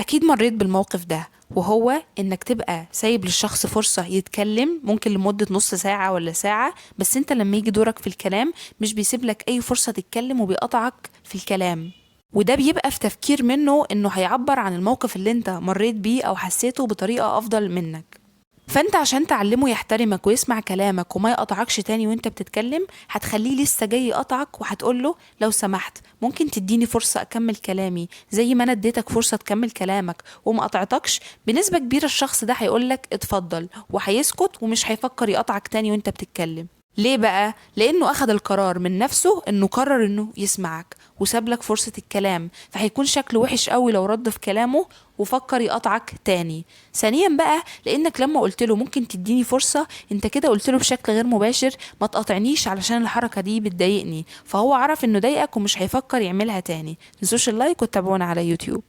أكيد مريت بالموقف ده، وهو إنك تبقى سايب للشخص فرصة يتكلم ممكن لمدة نص ساعة ولا ساعة، بس انت لما يجي دورك في الكلام مش بيسيب لك أي فرصة تتكلم وبيقطعك في الكلام. وده بيبقى في تفكير منه إنه هيعبر عن الموقف اللي انت مريت بيه أو حسيته بطريقة أفضل منك. فانت عشان تعلمه يحترمك ويسمع كلامك وما يقطعكش تاني وانت بتتكلم، هتخليه لسه جاي يقطعك وهتقوله لو سمحت ممكن تديني فرصة اكمل كلامي زي ما انا اديتك فرصة تكمل كلامك وما قطعتكش. بنسبة كبيرة الشخص ده هيقولك اتفضل وهيسكت ومش هيفكر يقطعك تاني وانت بتتكلم. ليه بقى؟ لانه اخد القرار من نفسه، انه قرر انه يسمعك وساب لك فرصة الكلام، فهيكون شكله وحش قوي لو رد في كلامه وفكر يقطعك تاني. ثانيا بقى، لانك لما قلت له ممكن تديني فرصة، انت كده قلت له بشكل غير مباشر ما تقاطعنيش علشان الحركة دي بتضايقني، فهو عرف انه ضايقك ومش هيفكر يعملها تاني. متنسوش اللايك وتتابعونا على يوتيوب.